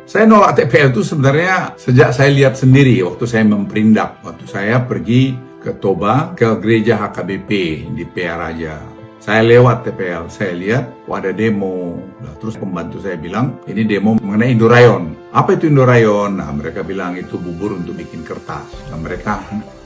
Saya nolak TPL itu sebenarnya sejak saya lihat sendiri waktu saya memperindak. Waktu saya pergi ke Toba, ke gereja HKBP di PR Raja. Saya lewat TPL, saya lihat ada demo. Nah, terus pembantu saya bilang, ini demo mengenai Indorayon. Apa itu Indorayon? Nah, mereka bilang itu bubur untuk bikin kertas. Nah, mereka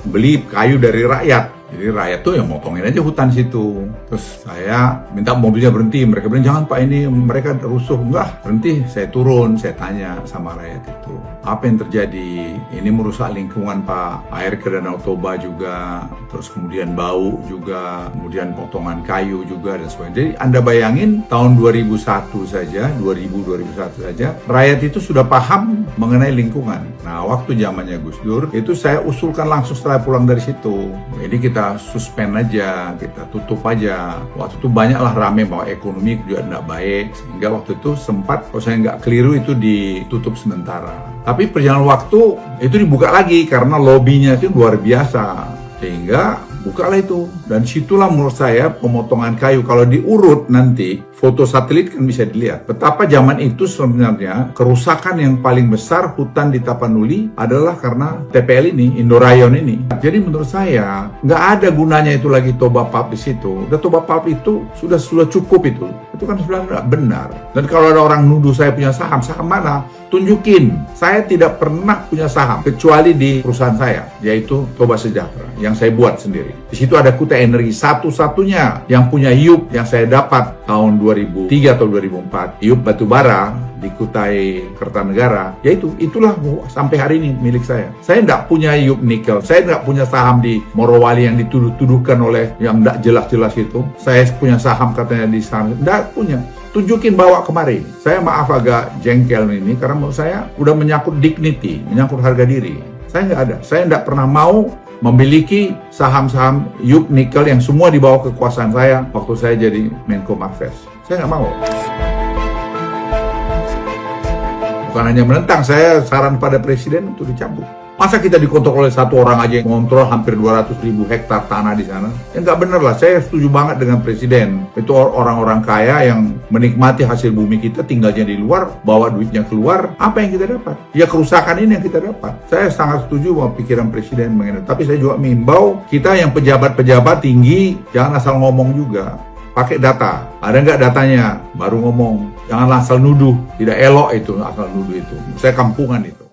beli kayu dari rakyat. Jadi rakyat tuh yang motongin aja hutan situ. Terus saya minta mobilnya berhenti. Mereka bilang, jangan Pak, ini mereka rusuh. Enggak, berhenti. Saya turun, saya tanya sama rakyat itu, apa yang terjadi? Ini merusak lingkungan Pak. Air ke Danau Toba juga. Terus kemudian bau juga. Kemudian potongan kayu juga dan sebagainya. Jadi Anda bayangin tahun 2001 saja, 2001 saja, rakyat itu sudah paham mengenai lingkungan. Nah, waktu zamannya Gus Dur, itu saya usulkan langsung setelah pulang dari situ. Jadi kita suspend aja, kita tutup aja. Waktu itu banyaklah rame bahwa ekonomi juga tidak baik, sehingga waktu itu sempat, kalau saya nggak keliru, itu ditutup sementara. Tapi perjalanan waktu itu dibuka lagi karena lobbynya itu luar biasa, sehingga bukalah itu. Dan situlah menurut saya pemotongan kayu, kalau diurut nanti foto satelit kan bisa dilihat betapa zaman itu sebenarnya kerusakan yang paling besar hutan di Tapanuli adalah karena TPL ini, Indorayon ini. Jadi menurut saya nggak ada gunanya itu lagi Toba Pulp di situ. Dan Toba Pulp itu sudah cukup itu. Itu kan sebenarnya nggak benar. Dan kalau ada orang nuduh saya punya saham mana? Tunjukin. Saya tidak pernah punya saham kecuali di perusahaan saya, yaitu Toba Sejahtera yang saya buat sendiri. Di situ ada Kuta Energi, satu-satunya yang punya IUP yang saya dapat tahun 2003 atau 2004, IUP batubara di Kutai Kertanegara, yaitu itulah sampai hari ini milik saya. Saya tidak punya IUP nikel, saya tidak punya saham di Morowali yang dituduh-tuduhkan oleh yang tidak jelas-jelas itu. Saya punya saham katanya di sana, tidak punya. Tunjukin, bawa kemari. Saya maaf agak jengkel ini karena menurut saya udah menyangkut dignity, menyangkut harga diri. Saya nggak ada, saya tidak pernah mau memiliki saham-saham IUP nikel yang semua di bawah kekuasaan saya waktu saya jadi Menko Marves. Saya nggak mau. Bukan hanya menentang, saya saran pada Presiden untuk dicabut. Masa kita dikontrol oleh satu orang aja yang mengontrol hampir 200.000 hektar tanah di sana? Ya nggak bener lah, saya setuju banget dengan Presiden. Itu orang-orang kaya yang menikmati hasil bumi kita, tinggalnya di luar, bawa duitnya keluar. Apa yang kita dapat? Ya kerusakan ini yang kita dapat. Saya sangat setuju bahwa pikiran Presiden mengenai. Tapi saya juga mengimbau kita yang pejabat-pejabat tinggi, jangan asal ngomong juga. Pakai data. Ada nggak datanya? Baru ngomong. Jangan asal nuduh. Tidak elok itu, asal nuduh itu. Saya kampungan itu.